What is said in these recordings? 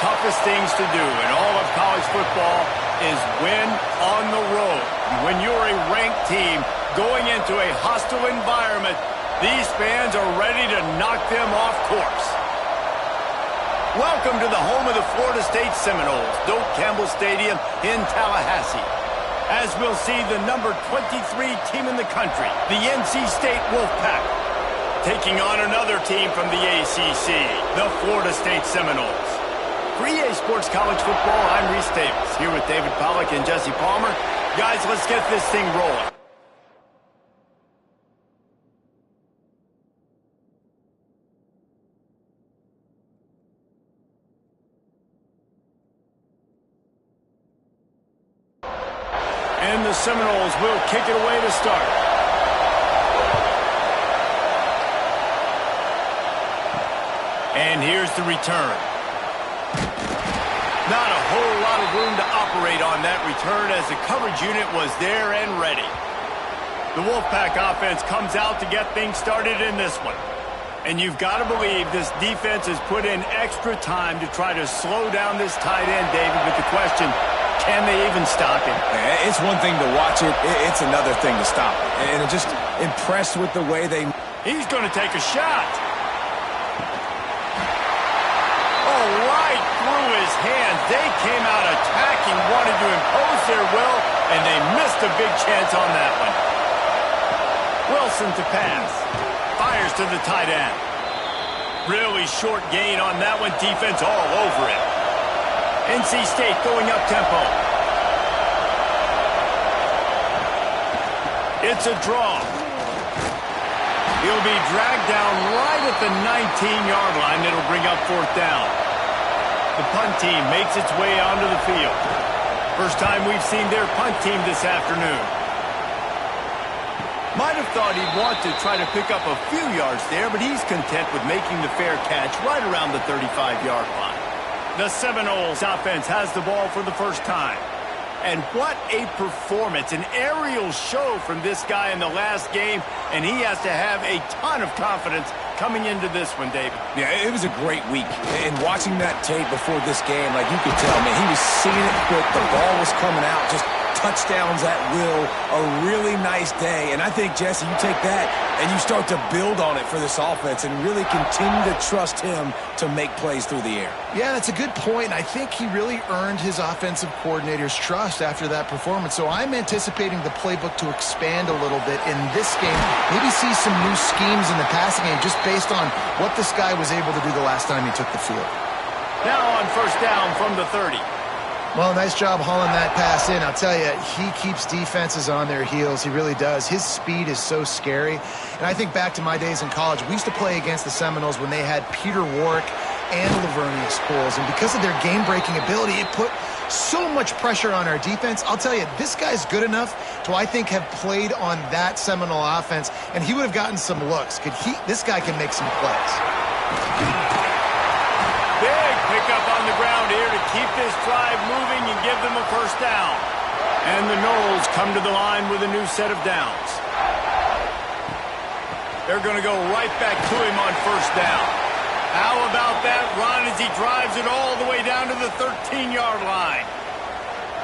toughest things to do in all of college football is win on the road. When you're a ranked team going into a hostile environment, these fans are ready to knock them off course. Welcome to the home of the Florida State Seminoles, Doak Campbell Stadium in Tallahassee. As we'll see the number 23 team in the country, the NC State Wolfpack, taking on another team from the ACC, the Florida State Seminoles. For EA Sports College Football, I'm Reese Davis, here with David Pollack and Jesse Palmer. Guys, let's get this thing rolling. And the Seminoles will kick it away to start. And here's the return. Not a whole lot of room to operate on that return as the coverage unit was there and ready. The Wolfpack offense comes out to get things started in this one. And you've got to believe this defense has put in extra time to try to slow down this tight end, David, with the question, can they even stop him? It's one thing to watch it. It's another thing to stop it. And just impressed with the way they... He's going to take a shot. Oh, right through his hands. They came out attacking, wanted to impose their will, and they missed a big chance on that one. Wilson to pass. Fires to the tight end. Really short gain on that one. Defense all over it. NC State going up-tempo. It's a draw. He'll be dragged down right at the 19-yard line. It'll bring up fourth down. The punt team makes its way onto the field. First time we've seen their punt team this afternoon. Might have thought he'd want to try to pick up a few yards there, but he's content with making the fair catch right around the 35-yard line. The Seminoles offense has the ball for the first time. And what a performance, an aerial show from this guy in the last game, and he has to have a ton of confidence coming into this one, David. Yeah, it was a great week. And watching that tape before this game, like you could tell, man, he was seeing it quick. The ball was coming out, just touchdowns at will. A really nice day. And I think, Jesse, you take that and you start to build on it for this offense and really continue to trust him to make plays through the air. Yeah, that's a good point. I think he really earned his offensive coordinator's trust after that performance. So I'm anticipating the playbook to expand a little bit in this game. Maybe see some new schemes in the passing game just based on what this guy was able to do the last time he took the field. Now on first down from the 30. Well, nice job hauling that pass in. I'll tell you, he keeps defenses on their heels. He really does. His speed is so scary. And I think back to my days in college, we used to play against the Seminoles when they had Peter Warwick and Lavernius Coles. And because of their game-breaking ability, it put so much pressure on our defense. I'll tell you, this guy's good enough to, I think, have played on that Seminole offense, and he would have gotten some looks. This guy can make some plays. Big pickup on the ground here to keep this drive moving and give them a first down. And the Noles come to the line with a new set of downs. They're going to go right back to him on first down. How about that run as he drives it all the way down to the 13-yard line?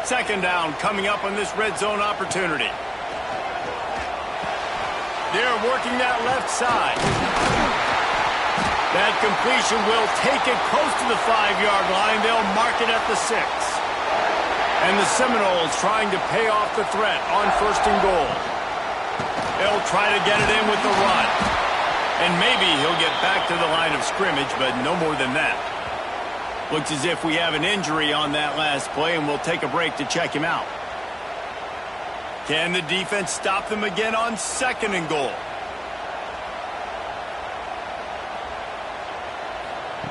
Second down coming up on this red zone opportunity. They're working that left side. That completion will take it close to the 5-yard line. They'll mark it at the 6. And the Seminoles trying to pay off the threat on first and goal. They'll try to get it in with the run. And maybe he'll get back to the line of scrimmage, but no more than that. Looks as if we have an injury on that last play, and we'll take a break to check him out. Can the defense stop them again on second and goal?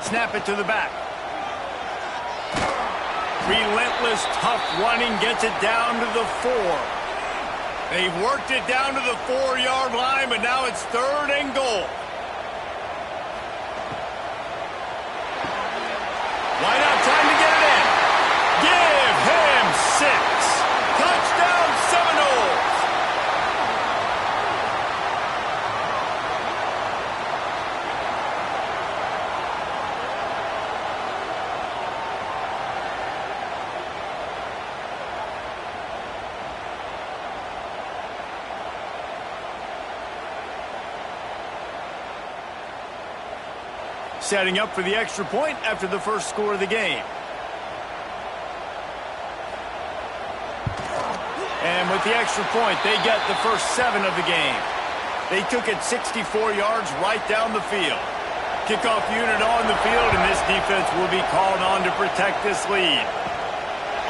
Snap it to the back. Relentless, tough running gets it down to the 4. They've worked it down to the 4-yard line, but now it's third and goal. Why not time to get it in? Give him 6. Touchdown Seminoles. Setting up for the extra point after the first score of the game. And with the extra point, they get the first 7 of the game. They took it 64 yards right down the field. Kickoff unit on the field, and this defense will be called on to protect this lead.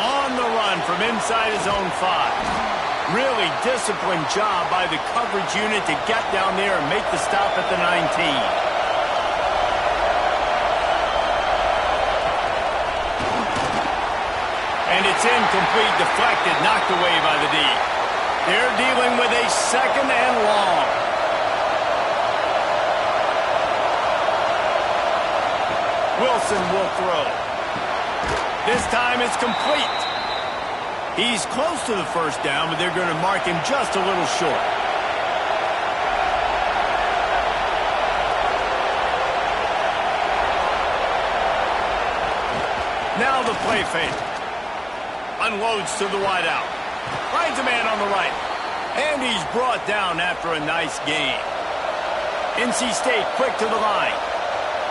On the run from inside his own 5. Really disciplined job by the coverage unit to get down there and make the stop at the 19. And it's incomplete, deflected, knocked away by the D. They're dealing with a 2nd and long. Wilson will throw. This time it's complete. He's close to the first down, but they're going to mark him just a little short. Now the play fake. Unloads to the wideout. Finds a man on the right. And he's brought down after a nice gain. NC State quick to the line.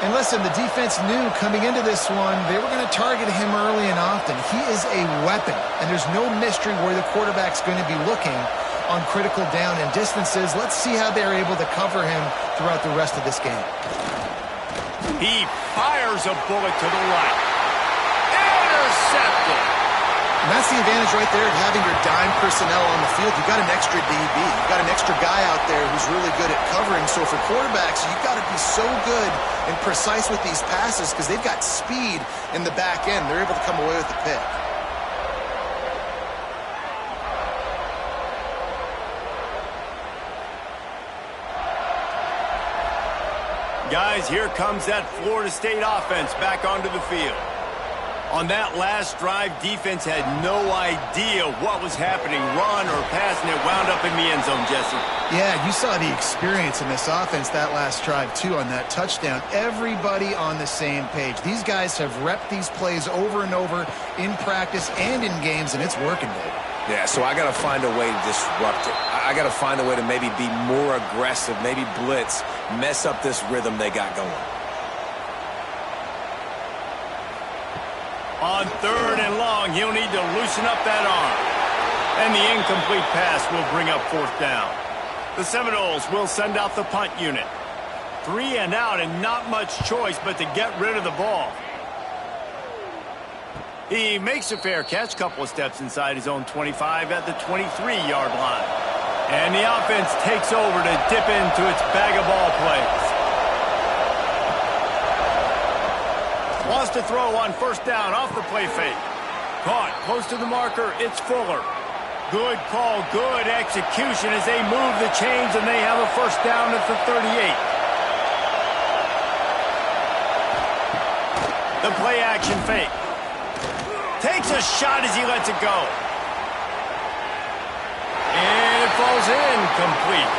And listen, the defense knew coming into this one, they were going to target him early and often. He is a weapon, and there's no mystery where the quarterback's going to be looking on critical down and distances. Let's see how they're able to cover him throughout the rest of this game. He fires a bullet to the right. Intercepted. And that's the advantage right there of having your dime personnel on the field. You've got an extra DB. You've got an extra guy out there who's really good at covering. So for quarterbacks, you've got to be so good and precise with these passes because they've got speed in the back end. They're able to come away with the pick. Guys, here comes that Florida State offense back onto the field. On that last drive, defense had no idea what was happening, run or pass, and it wound up in the end zone, Jesse. Yeah, you saw the experience in this offense that last drive, too, on that touchdown. Everybody on the same page. These guys have repped these plays over and over in practice and in games, and it's working, baby. Yeah, so I got to find a way to disrupt it. I got to find a way to maybe be more aggressive, maybe blitz, mess up this rhythm they got going. On 3rd and long, he'll need to loosen up that arm. And the incomplete pass will bring up 4th down. The Seminoles will send out the punt unit. 3 and out and not much choice but to get rid of the ball. He makes a fair catch, couple of steps inside his own 25 at the 23-yard line. And the offense takes over to dip into its bag of ball plays. Wants to throw on 1st down off the play fake. Caught close to the marker. It's Fuller. Good call, good execution as they move the chains and they have a 1st down at the 38. The play action fake. Takes a shot as he lets it go. And it falls incomplete.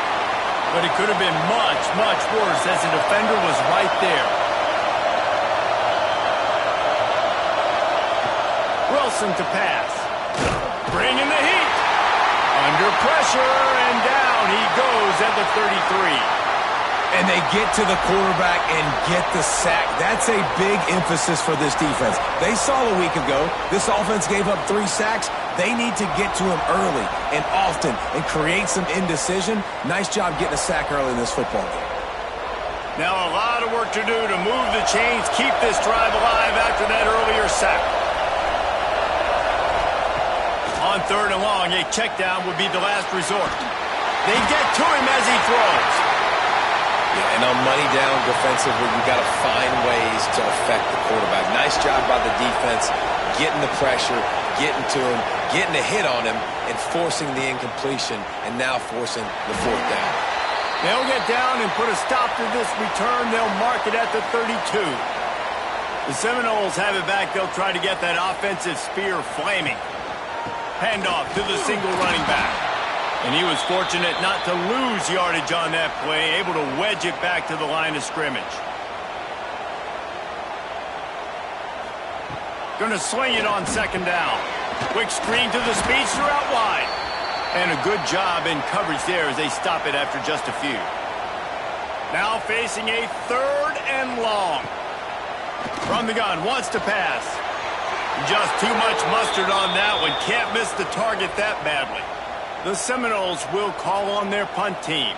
But it could have been much, much worse as the defender was right there. Wilson to pass. Bringing the heat. Under pressure, and down he goes at the 33. And they get to the quarterback and get the sack. That's a big emphasis for this defense. They saw a week ago this offense gave up 3 sacks. They need to get to him early and often and create some indecision. Nice job getting a sack early in this football game. Now a lot of work to do to move the chains, keep this drive alive after that earlier sack. On 3rd and long, a check down would be the last resort. They get to him as he throws. Yeah, and on money down defensively, you've got to find ways to affect the quarterback. Nice job by the defense, getting the pressure, getting to him, getting a hit on him, and forcing the incompletion, and now forcing the 4th down. They'll get down and put a stop to this return. They'll mark it at the 32. The Seminoles have it back. They'll try to get that offensive spear flaming. Handoff to the single running back. And he was fortunate not to lose yardage on that play, able to wedge it back to the line of scrimmage. Going to sling it on 2nd down. Quick screen to the speedster out wide. And a good job in coverage there as they stop it after just a few. Now facing a 3rd and long. From the gun, wants to pass. Just too much mustard on that one. Can't miss the target that badly. The Seminoles will call on their punt team.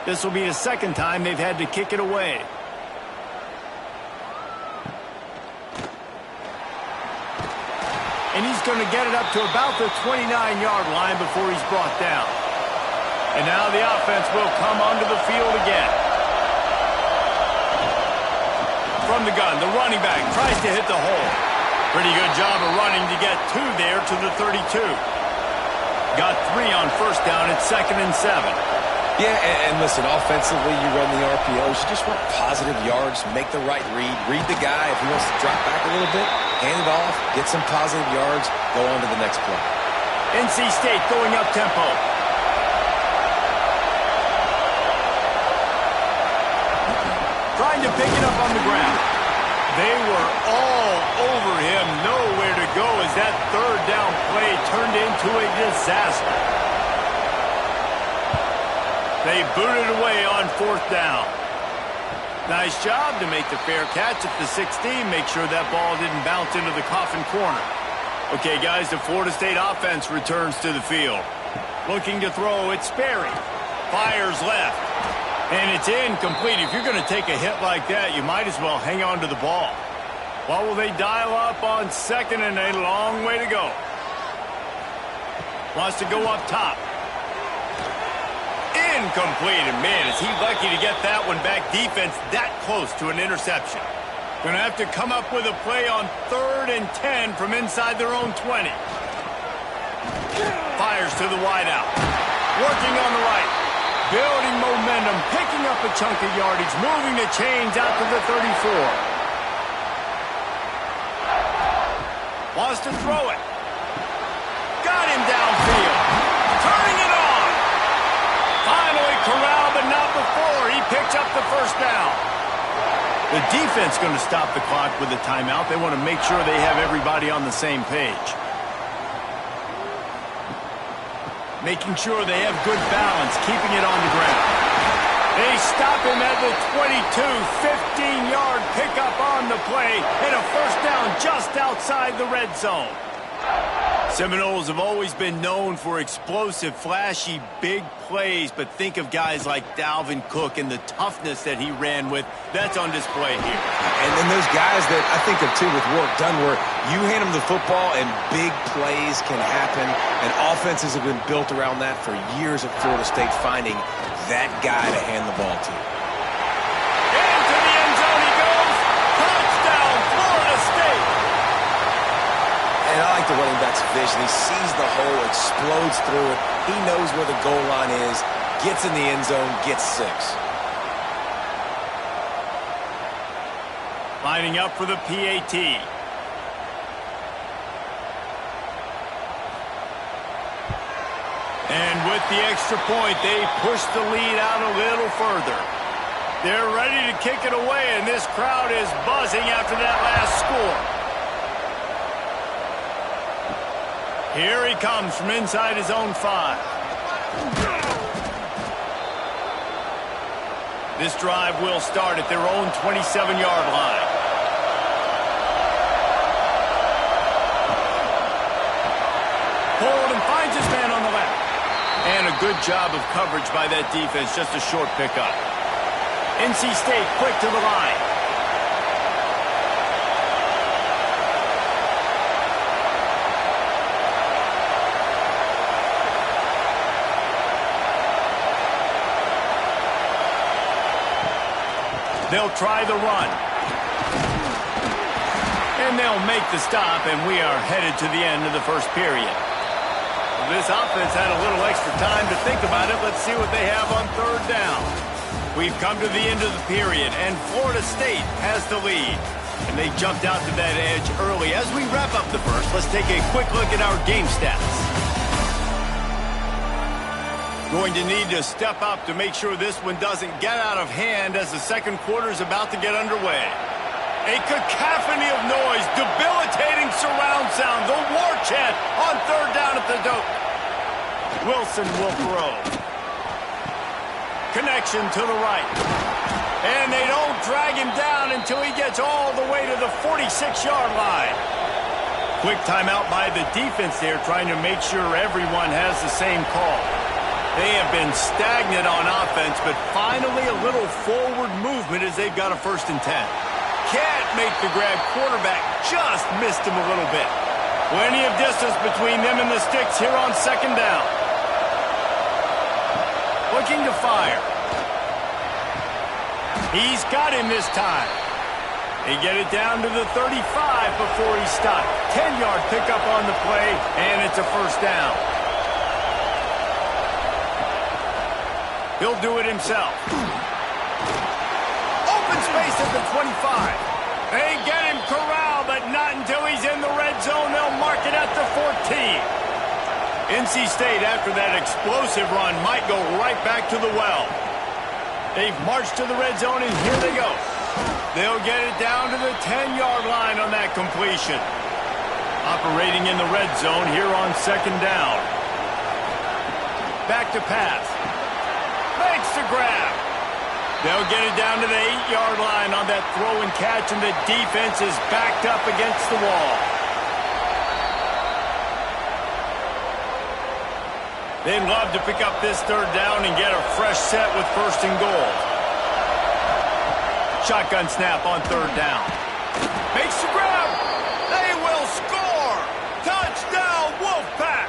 This will be the 2nd time they've had to kick it away. And he's going to get it up to about the 29-yard line before he's brought down. And now the offense will come onto the field again. From the gun, the running back tries to hit the hole. Pretty good job of running to get 2 there to the 32. Got 3 on 1st down at 2nd and 7. Yeah, and listen, offensively, you run the RPOs. You just want positive yards, make the right read the guy. If he wants to drop back a little bit, hand it off, get some positive yards, go on to the next play. NC State going up tempo. Trying to pick it up on the ground. They were all over him, nowhere to go as that 3rd down play turned into a disaster. They booted away on 4th down. Nice job to make the fair catch at the 16. Make sure that ball didn't bounce into the coffin corner. Okay, guys, the Florida State offense returns to the field. Looking to throw, it's Sperry. Fires left. And it's incomplete. If you're going to take a hit like that, you might as well hang on to the ball. What will they dial up on 2nd and a long way to go? Wants to go up top. Incomplete. And man, is he lucky to get that one back. Defense that close to an interception. Going to have to come up with a play on 3rd and 10 from inside their own 20. Fires to the wideout. Working on the right. Building momentum, picking up a chunk of yardage, moving the chains out to the 34. Wants to throw it. Got him downfield. Turning it on. Finally corralled, but not before. He picks up the 1st down. The defense going to stop the clock with a timeout. They want to make sure they have everybody on the same page. Making sure they have good balance, keeping it on the ground. They stop him at the 22, 15-yard pickup on the play, and a 1st down just outside the red zone. Seminoles have always been known for explosive, flashy, big plays, but think of guys like Dalvin Cook and the toughness that he ran with. That's on display here. And then those guys that I think of, too, with work done, where you hand them the football and big plays can happen, and offenses have been built around that for years at Florida State, finding that guy to hand the ball to. Into the end zone he goes. Touchdown, Florida State. And I like the running back's vision. He sees the hole, explodes through it. He knows where the goal line is, gets in the end zone, gets 6. Lining up for the PAT. And with the extra point, they push the lead out a little further. They're ready to kick it away, and this crowd is buzzing after that last score. Here he comes from inside his own 5. This drive will start at their own 27-yard line. Hold and finds his man on the left. And a good job of coverage by that defense, just a short pickup. NC State quick to the line. They'll try the run. And they'll make the stop, and we are headed to the end of the 1st period. This offense had a little extra time to think about it. Let's see what they have on 3rd down. We've come to the end of the period, and Florida State has the lead. And they jumped out to that edge early. As we wrap up the 1st, let's take a quick look at our game stats. Going to need to step up to make sure this one doesn't get out of hand as the 2nd quarter is about to get underway. A cacophony of noise, debilitating surround sound, the war chant on 3rd down at the dope. Wilson will throw. Connection to the right. And they don't drag him down until he gets all the way to the 46-yard line. Quick timeout by the defense there, trying to make sure everyone has the same call. They have been stagnant on offense, but finally a little forward movement as they've got a 1st and 10. Can't make the grab. Quarterback just missed him a little bit. Plenty of distance between them and the sticks here on 2nd down. Looking to fire. He's got him this time. They get it down to the 35 before he stopped. 10-yard pickup on the play, and it's a 1st down. He'll do it himself. Open space at the 25. They get him corralled, but not until he's in the red zone. They'll mark it at the 14. NC State, after that explosive run, might go right back to the well. They've marched to the red zone, and here they go. They'll get it down to the 10-yard line on that completion. Operating in the red zone here on 2nd down. Back to pass. Makes the grab. They'll get it down to the 8-yard line on that throw and catch, and the defense is backed up against the wall. They'd love to pick up this 3rd down and get a fresh set with 1st and goal. Shotgun snap on 3rd down. Makes the grab. They will score. Touchdown, Wolfpack.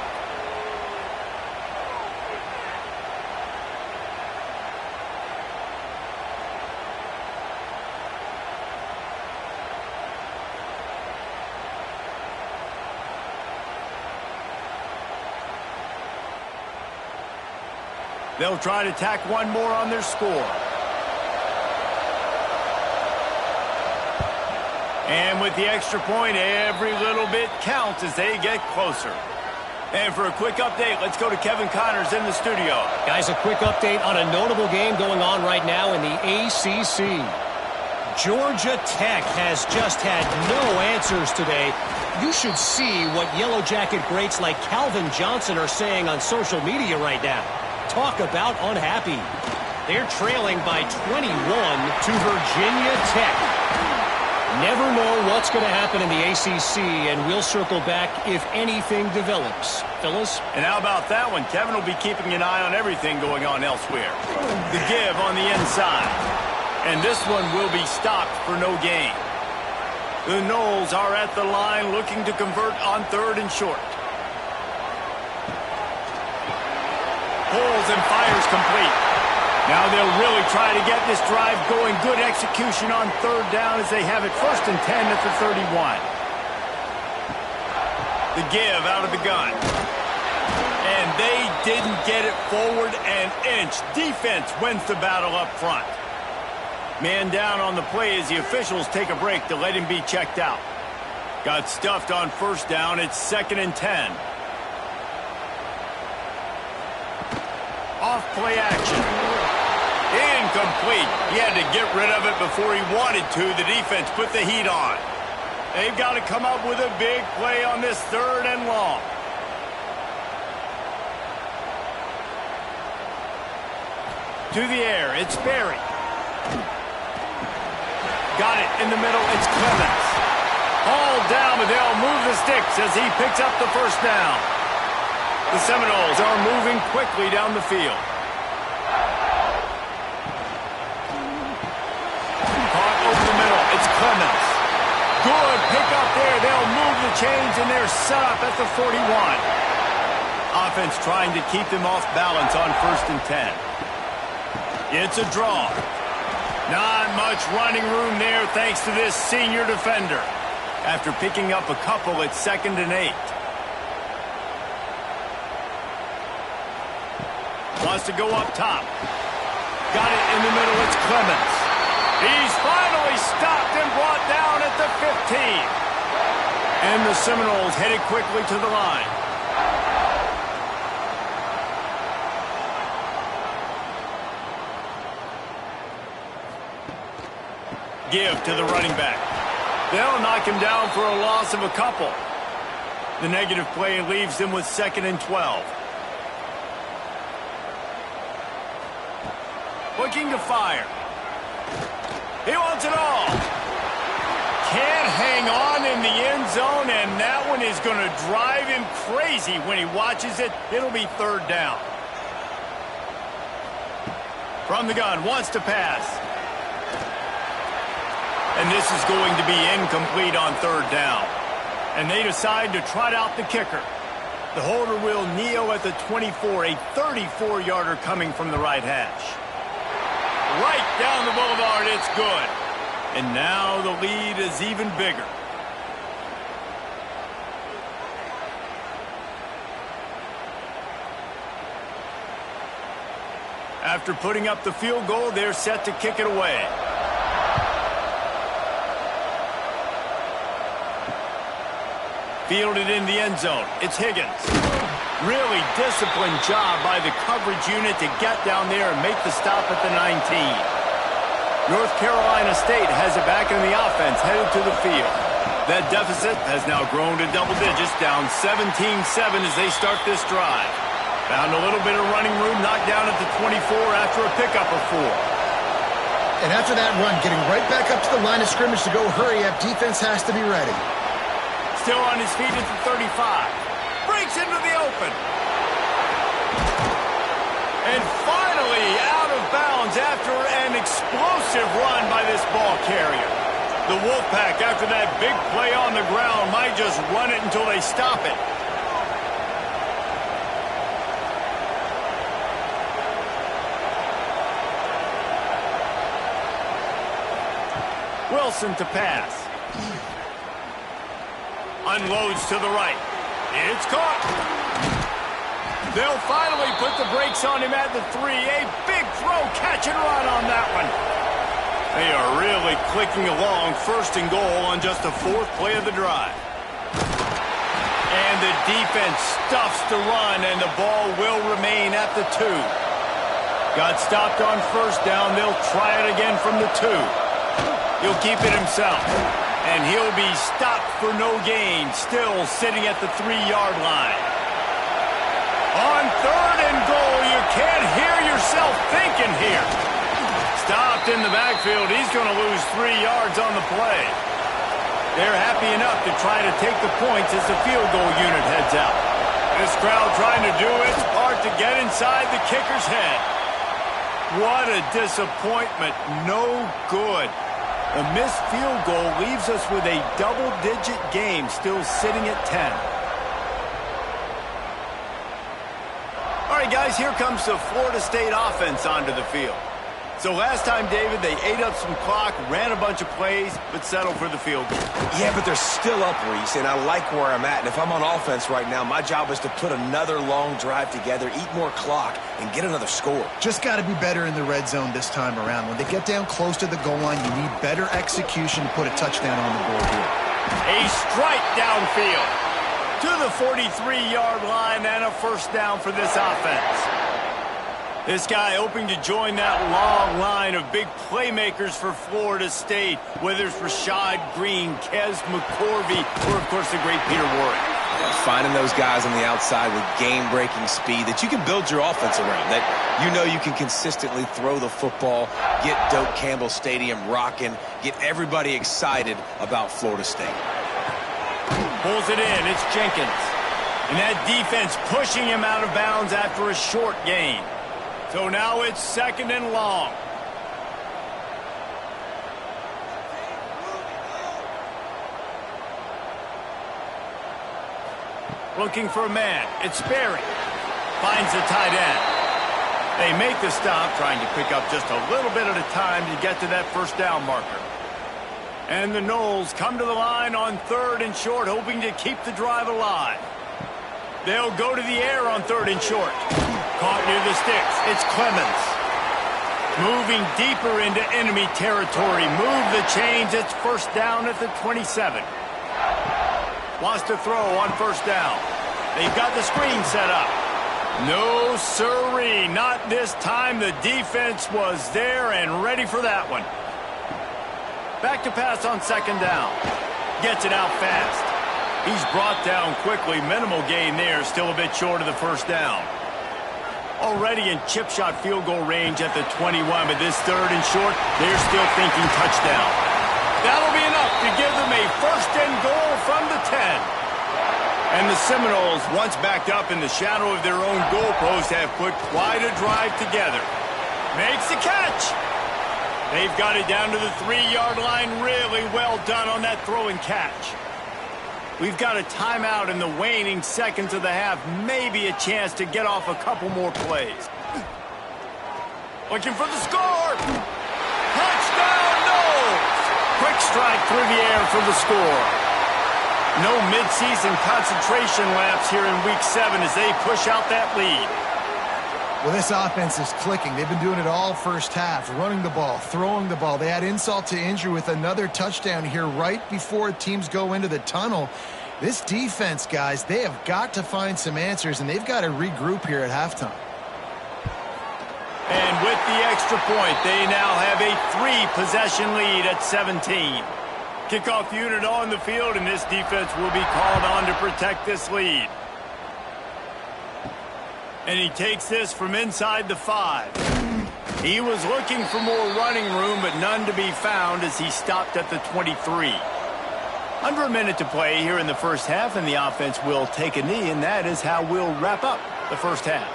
They'll try to tack one more on their score. And with the extra point, every little bit counts as they get closer. And for a quick update, let's go to Kevin Connors in the studio. Guys, a quick update on a notable game going on right now in the ACC. Georgia Tech has just had no answers today. You should see what Yellow Jacket greats like Calvin Johnson are saying on social media right now. Talk about unhappy. They're trailing by 21 to Virginia Tech. Never know what's going to happen in the ACC, and we'll circle back if anything develops. Phyllis? And how about that one? Kevin will be keeping an eye on everything going on elsewhere. The give on the inside. And this one will be stopped for no gain. The Noles are at the line looking to convert on 3rd and short. Pulls and fires complete. Now they'll really try to get this drive going. Good execution on 3rd down as they have it 1st and 10 at the 31. The give out of the gun. And they didn't get it forward an inch. Defense wins the battle up front. Man down on the play as the officials take a break to let him be checked out. Got stuffed on 1st down. It's 2nd and 10. Off play action. Incomplete. He had to get rid of it before he wanted to. The defense put the heat on. They've got to come up with a big play on this 3rd and long. To the air. It's Berry. Got it in the middle. It's Clemens. Hauled down, but they'll move the sticks as he picks up the 1st down. The Seminoles are moving quickly down the field. Caught over the middle. It's Clemens. Good pick up there. They'll move the chains, and they're set up at the 41. Offense trying to keep them off balance on 1st and 10. It's a draw. Not much running room there thanks to this senior defender. After picking up a couple, it's 2nd and 8. Wants to go up top. Got it in the middle. It's Clemens. He's finally stopped and brought down at the 15. And the Seminoles headed quickly to the line. Give to the running back. They'll knock him down for a loss of a couple. The negative play leaves them with 2nd and 12. Looking to fire. He wants it all. Can't hang on in the end zone, and that one is going to drive him crazy when he watches it. It'll be third down. From the gun, wants to pass. And this is going to be incomplete on third down. And they decide to trot out the kicker. The holder will kneel at the 24, a 34-yarder coming from the right hash. Right down the boulevard, it's good. And now the lead is even bigger. After putting up the field goal, they're set to kick it away. Fielded in the end zone. It's Higgins. Really disciplined job by the coverage unit to get down there and make the stop at the 19. North Carolina State has it back in the offense, headed to the field. That deficit has now grown to double digits, down 17-7 as they start this drive. Found a little bit of running room, knocked down at the 24 after a pickup of 4. And after that run, getting right back up to the line of scrimmage to go hurry up, defense has to be ready. Still on his feet at the 35. Breaks into the open. And finally out of bounds after an explosive run by this ball carrier. The Wolfpack, after that big play on the ground, might just run it until they stop it. Wilson to pass. Unloads to the right. It's caught. They'll finally put the brakes on him at the 3. A big throw, catch and run on that one. They are really clicking along, first and goal on just the 4th play of the drive. And the defense stuffs the run, and the ball will remain at the 2. Got stopped on first down. They'll try it again from the 2. He'll keep it himself. And he'll be stopped for no gain, still sitting at the 3-yard line. On third and goal, you can't hear yourself thinking here. Stopped in the backfield. He's going to lose 3 yards on the play. They're happy enough to try to take the points as the field goal unit heads out. This crowd trying to do its part to get inside the kicker's head. What a disappointment. No good. A missed field goal leaves us with a double-digit game, still sitting at 10. All right, guys, here comes the Florida State offense onto the field. So last time, David, they ate up some clock, ran a bunch of plays, but settled for the field goal. Yeah, but they're still up, Reese, and I like where I'm at. And if I'm on offense right now, my job is to put another long drive together, eat more clock, and get another score. Just got to be better in the red zone this time around. When they get down close to the goal line, you need better execution to put a touchdown on the board here. A strike downfield to the 43-yard line and a first down for this offense. This guy hoping to join that long line of big playmakers for Florida State, whether it's Rashad Green, Kez McCorvey, or, of course, the great Peter Warrick. Finding those guys on the outside with game-breaking speed that you can build your offense around, that you know you can consistently throw the football, get Doak Campbell Stadium rocking, get everybody excited about Florida State. Pulls it in. It's Jenkins. And that defense pushing him out of bounds after a short gain. So now it's second and long. Looking for a man. It's Sperry. Finds the tight end. They make the stop, trying to pick up just a little bit at a time to get to that first down marker. And the Noles come to the line on third and short, hoping to keep the drive alive. They'll go to the air on third and short. Caught near the sticks. It's Clemens. Moving deeper into enemy territory. Move the chains. It's first down at the 27. Wants to throw on first down. They've got the screen set up. No siree. Not this time. The defense was there and ready for that one. Back to pass on second down. Gets it out fast. He's brought down quickly. Minimal gain there. Still a bit short of the first down. Already in chip shot field goal range at the 21, but this third and short, they're still thinking touchdown. That'll be enough to give them a first and goal from the 10. And the Seminoles, once backed up in the shadow of their own goalpost, have put quite a drive together. Makes the catch. They've got it down to the 3-yard line. Really well done on that throw and catch. We've got a timeout in the waning seconds of the half. Maybe a chance to get off a couple more plays. Looking for the score. Touchdown, Noles. Quick strike through the air for the score. No midseason concentration laps here in Week 7 as they push out that lead. Well, this offense is clicking. They've been doing it all first half, running the ball, throwing the ball. They had insult to injury with another touchdown here right before teams go into the tunnel. This defense, guys, they have got to find some answers, and they've got to regroup here at halftime. And with the extra point, they now have a 3-possession lead at 17. Kickoff unit on the field, and this defense will be called on to protect this lead. And he takes this from inside the 5. He was looking for more running room, but none to be found as he stopped at the 23. Under a minute to play here in the first half, and the offense will take a knee, and that is how we'll wrap up the first half.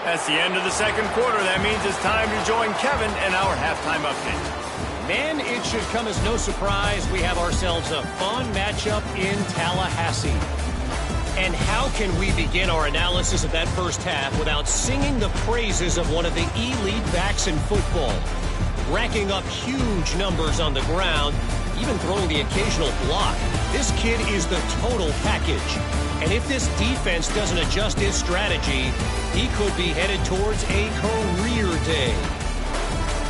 That's the end of the second quarter. That means it's time to join Kevin and our halftime update. Man, it should come as no surprise we have ourselves a fun matchup in Tallahassee. And how can we begin our analysis of that first half without singing the praises of one of the elite backs in football? Racking up huge numbers on the ground, even throwing the occasional block. This kid is the total package. And if this defense doesn't adjust his strategy, he could be headed towards a career day.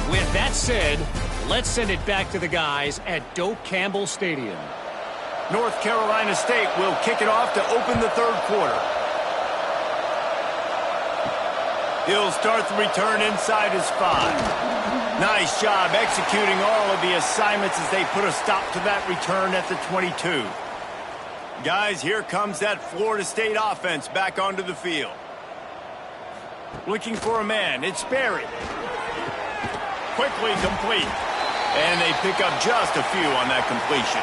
With that said, let's send it back to the guys at Doak Campbell Stadium. North Carolina State will kick it off to open the third quarter. He'll start the return inside his 5. Nice job executing all of the assignments as they put a stop to that return at the 22. Guys, here comes that Florida State offense back onto the field. Looking for a man. It's Berry. Quickly complete. And they pick up just a few on that completion.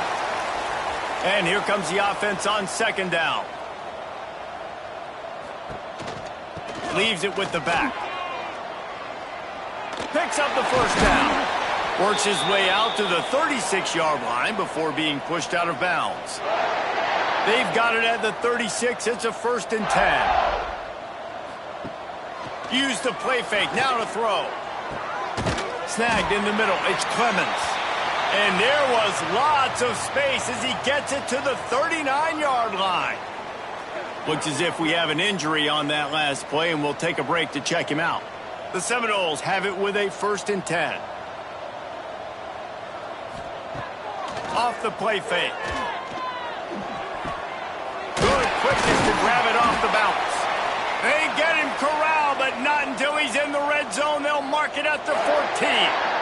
And here comes the offense on second down. Leaves it with the back. Picks up the first down. Works his way out to the 36-yard line before being pushed out of bounds. They've got it at the 36. It's a 1st and 10. Use the play fake. Now to throw. Snagged in the middle. It's Clemens. And there was lots of space as he gets it to the 39-yard line. Looks as if we have an injury on that last play, and we'll take a break to check him out. The Seminoles have it with a 1st and 10. Off the play fake. Good quickness to grab it off the bounce. They get him corralled, but not until he's in the red zone. They'll mark it at the 14.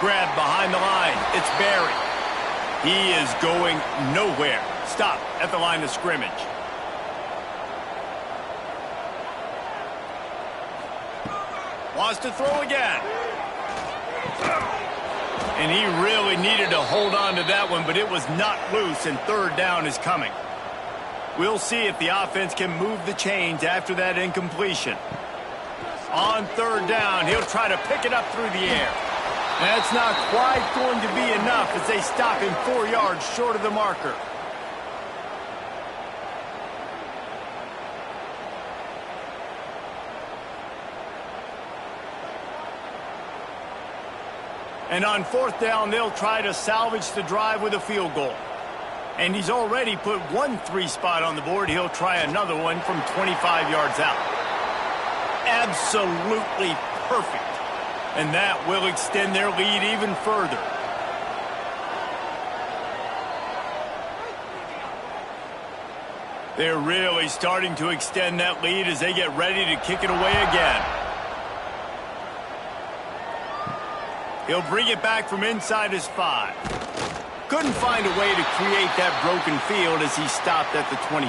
Grab behind the line. It's Berry. He is going nowhere. Stop at the line of scrimmage. Wants to throw again. And he really needed to hold on to that one, but it was not loose, and third down is coming. We'll see if the offense can move the chains after that incompletion. On third down, he'll try to pick it up through the air. That's not quite going to be enough as they stop him 4 yards short of the marker. And on fourth down, they'll try to salvage the drive with a field goal. And he's already put 1 3-spot on the board. He'll try another one from 25 yards out. Absolutely perfect. And that will extend their lead even further. They're really starting to extend that lead as they get ready to kick it away again. He'll bring it back from inside his 5. couldn't find a way to create that broken field as he stopped at the 25.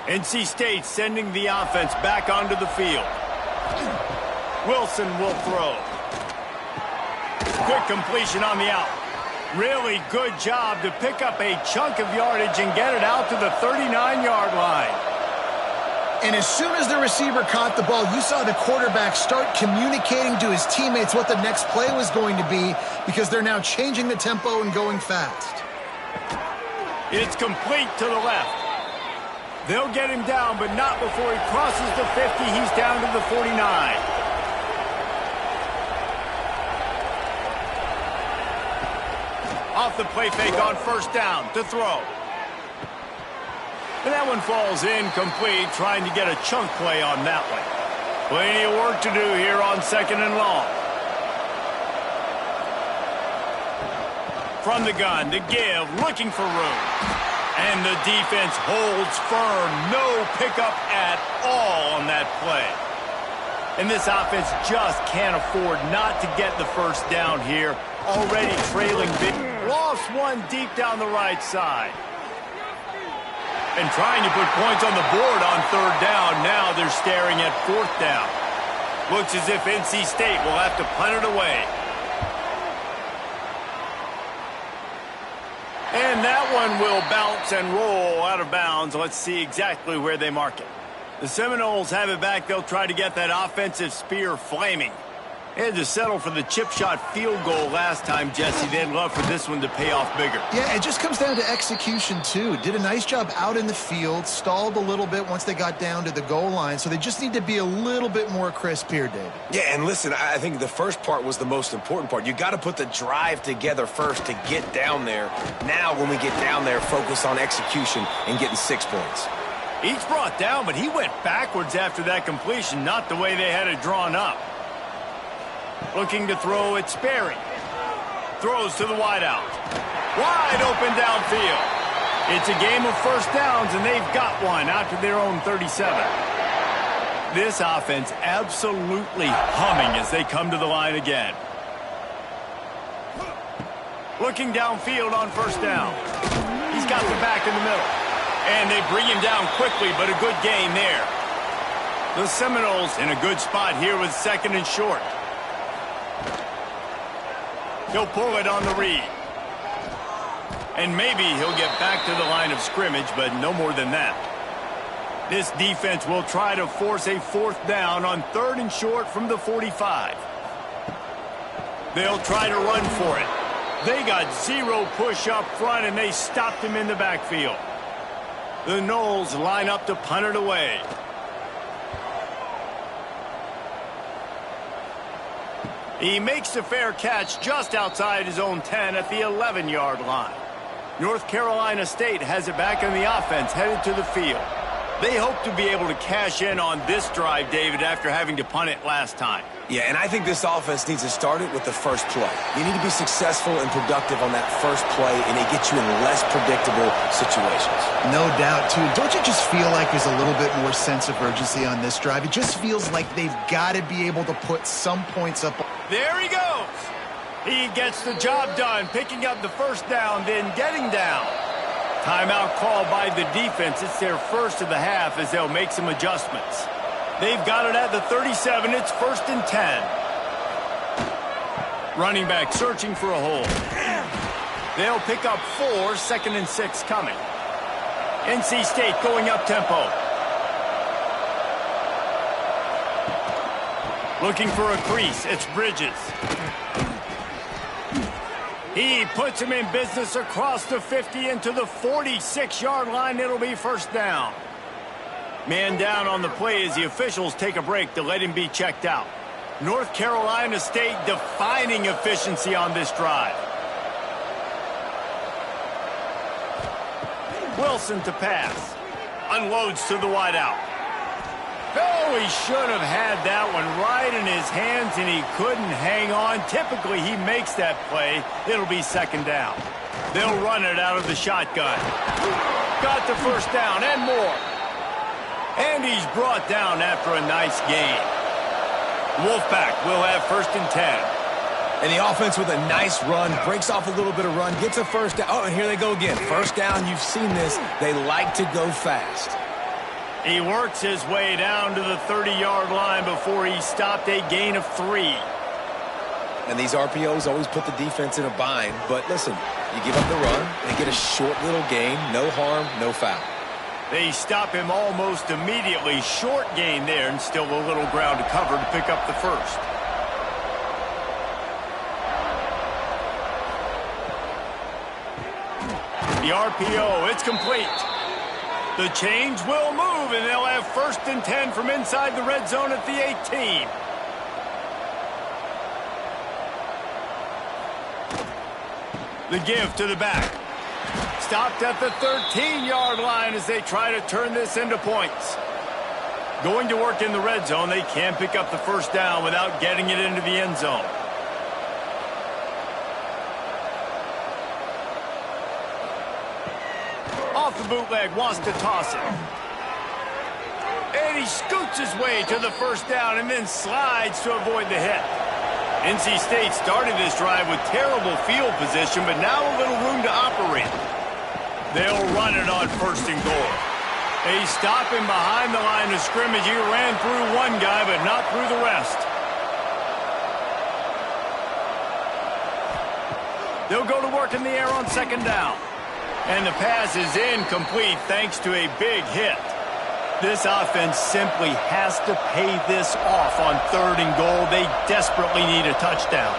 NC State sending the offense back onto the field. Wilson will throw. Quick completion on the out. Really good job to pick up a chunk of yardage and get it out to the 39-yard line. And as soon as the receiver caught the ball, you saw the quarterback start communicating to his teammates what the next play was going to be because they're now changing the tempo and going fast. It's complete to the left. They'll get him down, but not before he crosses the 50. He's down to the 49. Off the play fake on first down to throw. And that one falls incomplete, trying to get a chunk play on that one. Plenty of work to do here on 2nd and long. From the gun to give, looking for room. And the defense holds firm. No pickup at all on that play. And this offense just can't afford not to get the first down here. Already trailing big. Lost one deep down the right side. And trying to put points on the board on 3rd down. Now they're staring at 4th down. Looks as if NC State will have to punt it away. And that one will bounce and roll out of bounds. Let's see exactly where they mark it. The Seminoles have it back. They'll try to get that offensive spear flaming. They had to settle for the chip shot field goal last time, Jesse. They'd love for this one to pay off bigger. Yeah, it just comes down to execution, too. Did a nice job out in the field, stalled a little bit once they got down to the goal line, so they just need to be a little bit more crisp here, David. Yeah, and listen, I think the first part was the most important part. You got to put the drive together first to get down there. Now, when we get down there, focus on execution and getting 6 points. Each brought down, but he went backwards after that completion, not the way they had it drawn up. Looking to throw at Sperry. Throws to the wideout. Wide open downfield. It's a game of first downs, and they've got one out to their own 37. This offense absolutely humming as they come to the line again. Looking downfield on first down. He's got the back in the middle. And they bring him down quickly, but a good gain there. The Seminoles in a good spot here with 2nd and short. He'll pull it on the read. And maybe he'll get back to the line of scrimmage, but no more than that. This defense will try to force a 4th down on 3rd and short from the 45. They'll try to run for it. They got 0 push up front, and they stopped him in the backfield. The Noles line up to punt it away. He makes the fair catch just outside his own 10 at the 11-yard line. North Carolina State has it back in the offense, headed to the field. They hope to be able to cash in on this drive, David, after having to punt it last time. Yeah, and I think this offense needs to start it with the first play. You need to be successful and productive on that first play, and it gets you in less predictable situations. No doubt, too. Don't you just feel like there's a little bit more sense of urgency on this drive? It just feels like they've got to be able to put some points up. There he goes. He gets the job done, picking up the first down, then getting down. Timeout called by the defense. It's their first of the half as they'll make some adjustments. They've got it at the 37. It's 1st and 10. Running back searching for a hole. They'll pick up 4, 2nd and 6 coming. NC State going up tempo. Looking for a crease. It's Bridges. He puts him in business across the 50 into the 46-yard line. It'll be 1st down. Man down on the play as the officials take a break to let him be checked out. North Carolina State defining efficiency on this drive. Wilson to pass. Unloads to the wideout. Oh, he should have had that one right in his hands, and he couldn't hang on. Typically, he makes that play. It'll be 2nd down. They'll run it out of the shotgun. Got the first down and more. And he's brought down after a nice gain. Wolfpack will have 1st and 10. And the offense with a nice run, breaks off a little bit of run, gets a first down. Oh, and here they go again. First down, you've seen this. They like to go fast. He works his way down to the 30-yard line before he stopped a gain of 3. And these RPOs always put the defense in a bind. But listen, you give up the run, they get a short little gain, no harm, no foul. They stop him almost immediately. Short gain there, and still a little ground to cover to pick up the first. The RPO, it's complete. The change will move, and they'll have 1st and 10 from inside the red zone at the 18. The give to the back. Stopped at the 13-yard line as they try to turn this into points. Going to work in the red zone, they can't pick up the first down without getting it into the end zone. Off the bootleg, wants to toss it. And he scoots his way to the first down and then slides to avoid the hit. NC State started this drive with terrible field position, but now a little room to operate. They'll run it on 1st and goal. They stop him behind the line of scrimmage. He ran through one guy, but not through the rest. They'll go to work in the air on 2nd down. And the pass is incomplete thanks to a big hit. This offense simply has to pay this off on 3rd and goal. They desperately need a touchdown.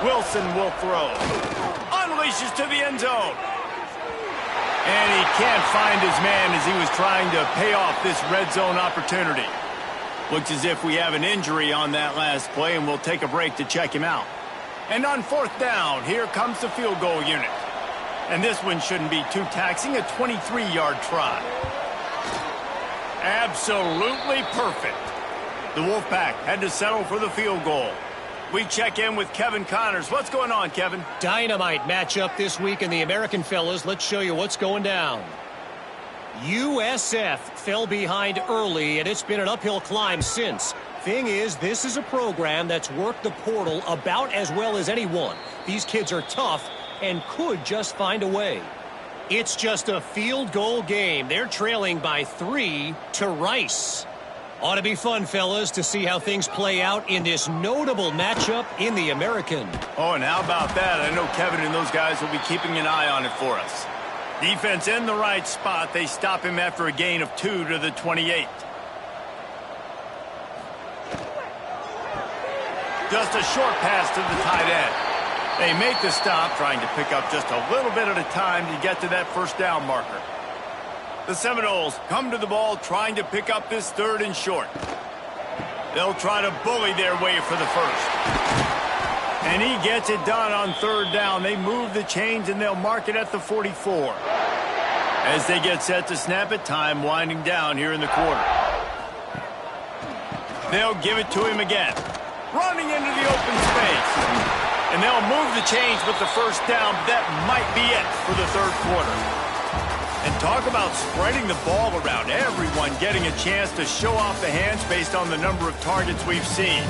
Wilson will throw. Unleashes to the end zone. And he can't find his man as he was trying to pay off this red zone opportunity. Looks as if we have an injury on that last play, and we'll take a break to check him out. And on 4th down, here comes the field goal unit. And this one shouldn't be too taxing, a 23-yard try. Absolutely perfect. The Wolfpack had to settle for the field goal. We check in with Kevin Connors. What's going on, Kevin? Dynamite matchup this week in the American fellas. Let's show you what's going down. USF fell behind early, and it's been an uphill climb since. Thing is, this is a program that's worked the portal about as well as anyone. These kids are tough and could just find a way. It's just a field goal game. They're trailing by 3 to Rice. Ought to be fun, fellas, to see how things play out in this notable matchup in the American. Oh, and how about that? I know Kevin and those guys will be keeping an eye on it for us. Defense in the right spot. They stop him after a gain of 2 to the 28. Just a short pass to the tight end. They make the stop, trying to pick up just a little bit at a time to get to that first down marker. The Seminoles come to the ball, trying to pick up this 3rd and short. They'll try to bully their way for the first. And he gets it done on 3rd down. They move the chains, and they'll mark it at the 44. As they get set to snap it, time winding down here in the quarter. They'll give it to him again. Running into the open space. And they'll move the chains with the first down. That might be it for the 3rd quarter. And talk about spreading the ball around. Everyone getting a chance to show off the hands based on the number of targets we've seen.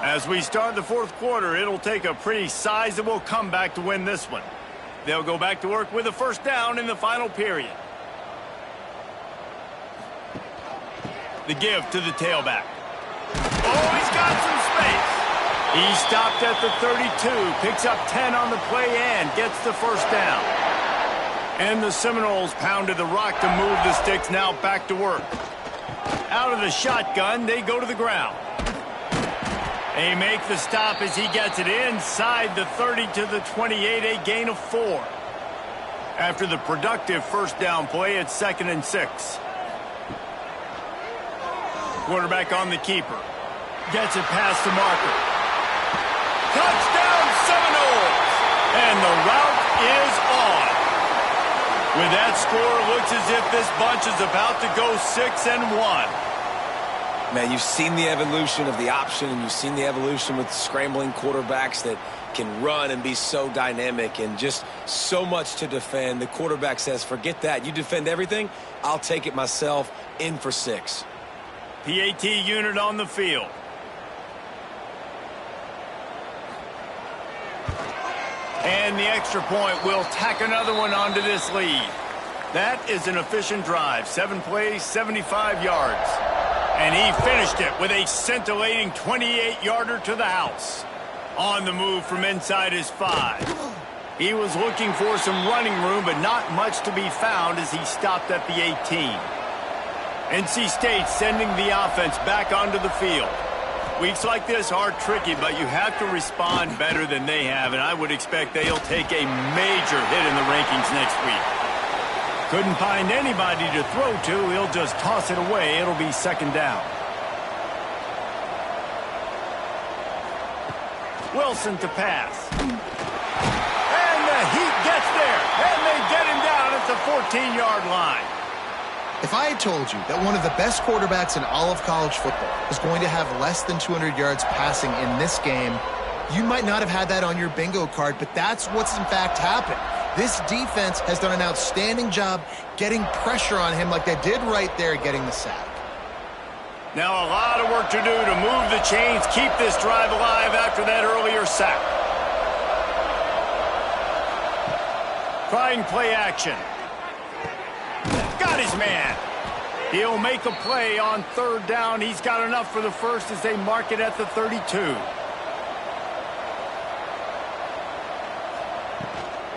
As we start the 4th quarter, it'll take a pretty sizable comeback to win this one. They'll go back to work with a first down in the final period. The give to the tailback. Oh, he's got some space. He stopped at the 32, picks up 10 on the play and gets the first down. And the Seminoles pounded the rock to move the sticks, now back to work. Out of the shotgun, they go to the ground. They make the stop as he gets it inside the 30 to the 28, a gain of 4. After the productive first down play, it's 2nd and 6. Quarterback on the keeper. Gets it past the marker. Touchdown Seminoles! And the route is on. With that score, it looks as if this bunch is about to go 6-1. Man, you've seen the evolution of the option, and you've seen the evolution with scrambling quarterbacks that can run and be so dynamic and just so much to defend. The quarterback says, forget that. You defend everything, I'll take it myself. In for 6. PAT unit on the field. And the extra point will tack another one onto this lead. That is an efficient drive. 7 plays, 75 yards. And he finished it with a scintillating 28-yarder to the house. On the move from inside his 5. He was looking for some running room, but not much to be found as he stopped at the 18. NC State sending the offense back onto the field. Weeks like this are tricky, but you have to respond better than they have, and I would expect they'll take a major hit in the rankings next week. Couldn't find anybody to throw to. He'll just toss it away. It'll be second down. Wilson to pass. And the Heat gets there, and they get him down at the 14-yard line. If I had told you that one of the best quarterbacks in all of college football is going to have less than 200 yards passing in this game, you might not have had that on your bingo card, but that's what's in fact happened. This defense has done an outstanding job getting pressure on him like they did right there getting the sack. Now a lot of work to do to move the chains, keep this drive alive after that earlier sack. Trying play action. Got his man. He'll make a play on third down. He's got enough for the first as they mark it at the 32.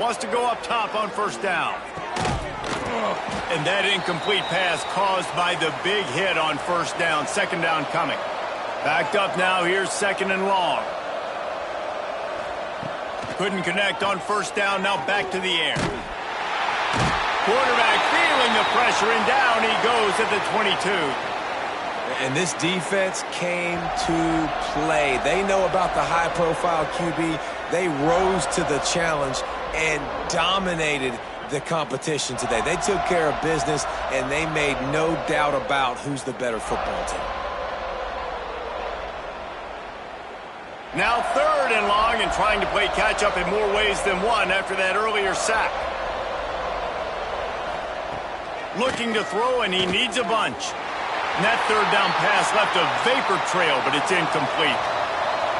Wants to go up top on first down. And that incomplete pass caused by the big hit on first down. Second down coming. Backed up now. Here's second and long. Couldn't connect on first down. Now back to the air. Quarterback feeling the pressure, and down he goes at the 22. And this defense came to play. They know about the high-profile QB. They rose to the challenge and dominated the competition today. They took care of business, and they made no doubt about who's the better football team. Now third and long, and trying to play catch-up in more ways than one after that earlier sack. Looking to throw, and he needs a bunch. And that third down pass left a vapor trail, but it's incomplete.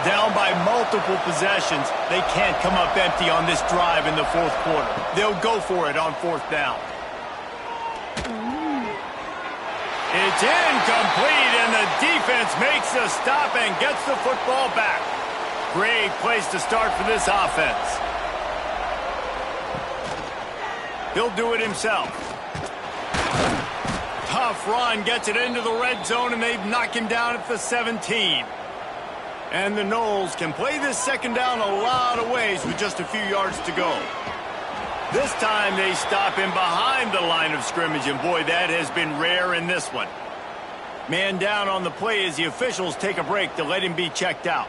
Down by multiple possessions, they can't come up empty on this drive in the fourth quarter. They'll go for it on fourth down. It's incomplete, and the defense makes the stop and gets the football back. Great place to start for this offense. He'll do it himself. Tough run, gets it into the red zone, and they've knocked him down at the 17. And the Noles can play this second down a lot of ways with just a few yards to go. This time they stop him behind the line of scrimmage, and boy, that has been rare in this one. Man down on the play as the officials take a break to let him be checked out.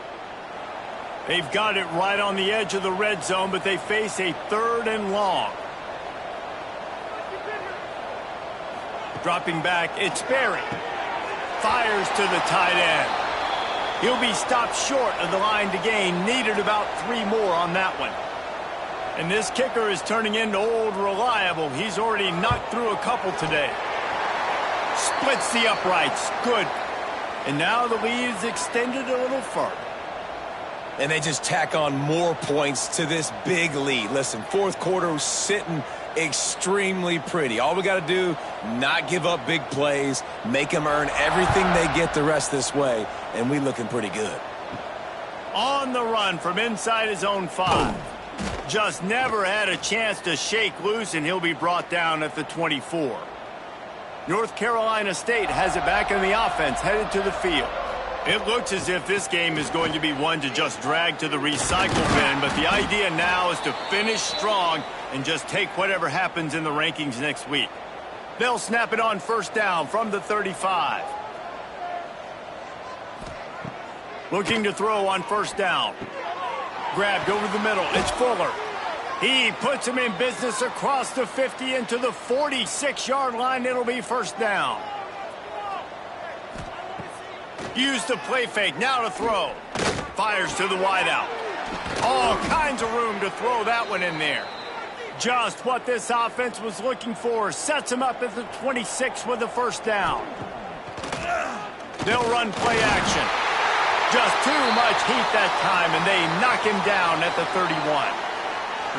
They've got it right on the edge of the red zone, but they face a third and long. Dropping back, it's Berry. Fires to the tight end. He'll be stopped short of the line to gain. Needed about 3 more on that one. And this kicker is turning into old reliable. He's already knocked through a couple today. Splits the uprights. Good. And now the lead is extended a little further. And they just tack on more points to this big lead. Listen, fourth quarter was sitting extremely pretty. All we got to do, not give up big plays, make them earn everything they get the rest this way, and we looking pretty good. On the run from inside his own 5. Just never had a chance to shake loose, and he'll be brought down at the 24. North Carolina State has it back in the offense, headed to the field. It looks as if this game is going to be one to just drag to the recycle bin, but the idea now is to finish strong and just take whatever happens in the rankings next week. They'll snap it on first down from the 35. Looking to throw on first down. Grabbed over the middle. It's Fuller. He puts him in business across the 50 into the 46-yard line. It'll be first down. Use the play fake, now to throw. Fires to the wideout. All kinds of room to throw that one in there. Just what this offense was looking for. Sets him up at the 26 with the first down. They'll run play action. Just too much heat that time, and they knock him down at the 31.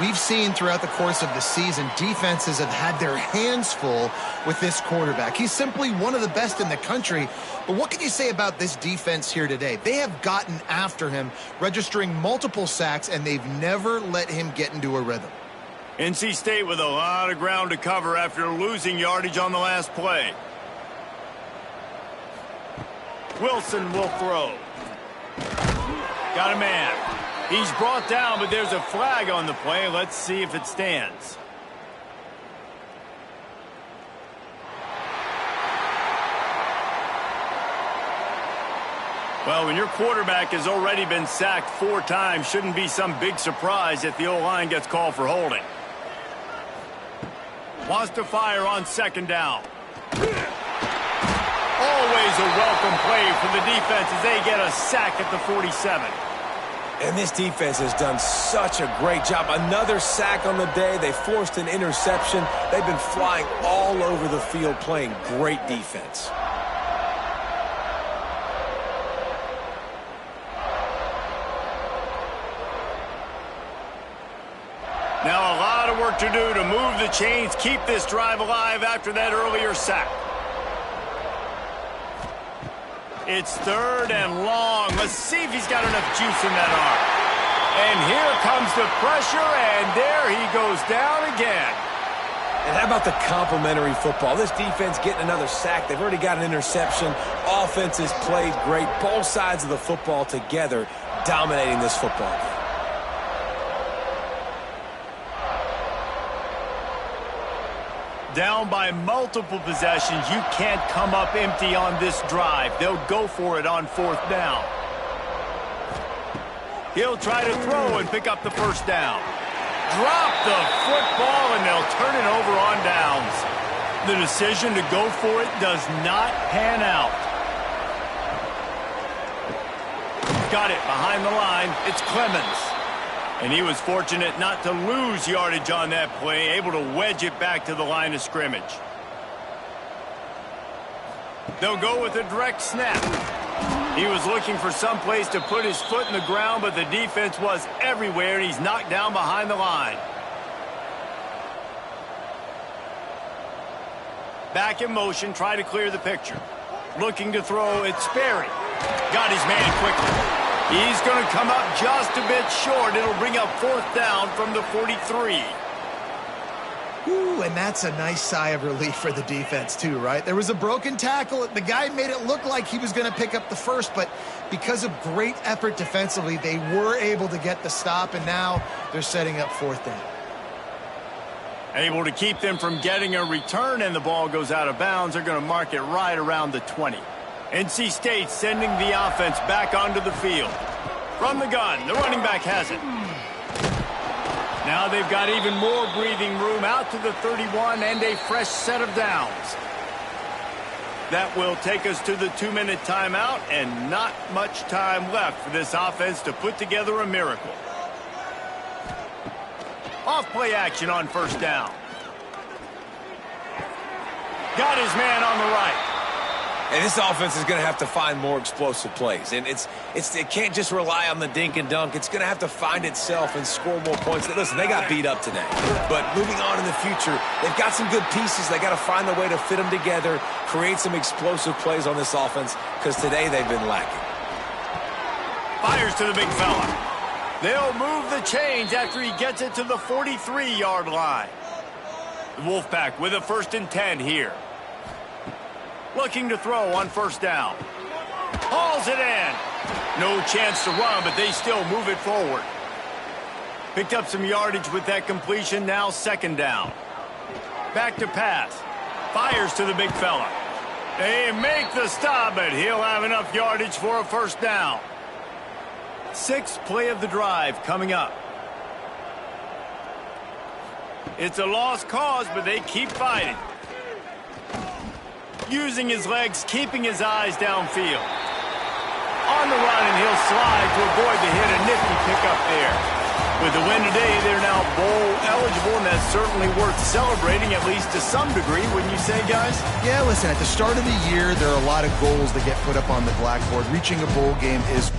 We've seen throughout the course of the season, defenses have had their hands full with this quarterback. He's simply one of the best in the country. But what can you say about this defense here today? They have gotten after him, registering multiple sacks, and they've never let him get into a rhythm. NC State with a lot of ground to cover after losing yardage on the last play. Wilson will throw. Got a man. He's brought down, but there's a flag on the play. Let's see if it stands. Well, when your quarterback has already been sacked 4 times, shouldn't be some big surprise if the O-line gets called for holding. Wants to fire on second down. Always a welcome play for the defense as they get a sack at the 47. And this defense has done such a great job. Another sack on the day. They forced an interception. They've been flying all over the field playing great defense. Now a lot of work to do to move the chains, keep this drive alive after that earlier sack. It's 3rd and long. Let's see if he's got enough juice in that arm. And here comes the pressure, and there he goes down again. And how about the complimentary football? This defense getting another sack. They've already got an interception. Offense has played great. Both sides of the football together dominating this football game. Down by multiple possessions, you can't come up empty on this drive. They'll go for it on 4th down. He'll try to throw and pick up the first down. Drop the football, and they'll turn it over on downs. The decision to go for it does not pan out. Got it behind the line. It's Clemens. And he was fortunate not to lose yardage on that play, able to wedge it back to the line of scrimmage. They'll go with a direct snap. He was looking for some place to put his foot in the ground, but the defense was everywhere, and he's knocked down behind the line. Back in motion, try to clear the picture. Looking to throw, it's Sperry. Got his man quickly. He's going to come up just a bit short. It'll bring up 4th down from the 43. Ooh, and that's a nice sigh of relief for the defense too, right? There was a broken tackle. The guy made it look like he was going to pick up the first, but because of great effort defensively, they were able to get the stop, and now they're setting up 4th down. Able to keep them from getting a return, and the ball goes out of bounds. They're going to mark it right around the 20. NC State sending the offense back onto the field. From the gun, the running back has it. Now they've got even more breathing room out to the 31 and a fresh set of downs. That will take us to the 2-minute timeout, and not much time left for this offense to put together a miracle. Off play action on 1st down. Got his man on the right. And this offense is going to have to find more explosive plays. And it can't just rely on the dink and dunk. It's going to have to find itself and score more points. Listen, they got beat up today. But moving on in the future, they've got some good pieces. They got to find a way to fit them together, create some explosive plays on this offense, because today they've been lacking. Fires to the big fella. They'll move the chains after he gets it to the 43-yard line. The Wolfpack with a 1st and 10 here. Looking to throw on 1st down. Hauls it in. No chance to run, but they still move it forward. Picked up some yardage with that completion, now 2nd down. Back to pass. Fires to the big fella. They make the stop, but he'll have enough yardage for a 1st down. 6th play of the drive coming up. It's a lost cause, but they keep fighting. Using his legs, keeping his eyes downfield. On the run, and he'll slide to avoid the hit. A nifty pickup there. With the win today, they're now bowl eligible, and that's certainly worth celebrating, at least to some degree, wouldn't you say, guys? Yeah, listen, at the start of the year, there are a lot of goals that get put up on the blackboard. Reaching a bowl game is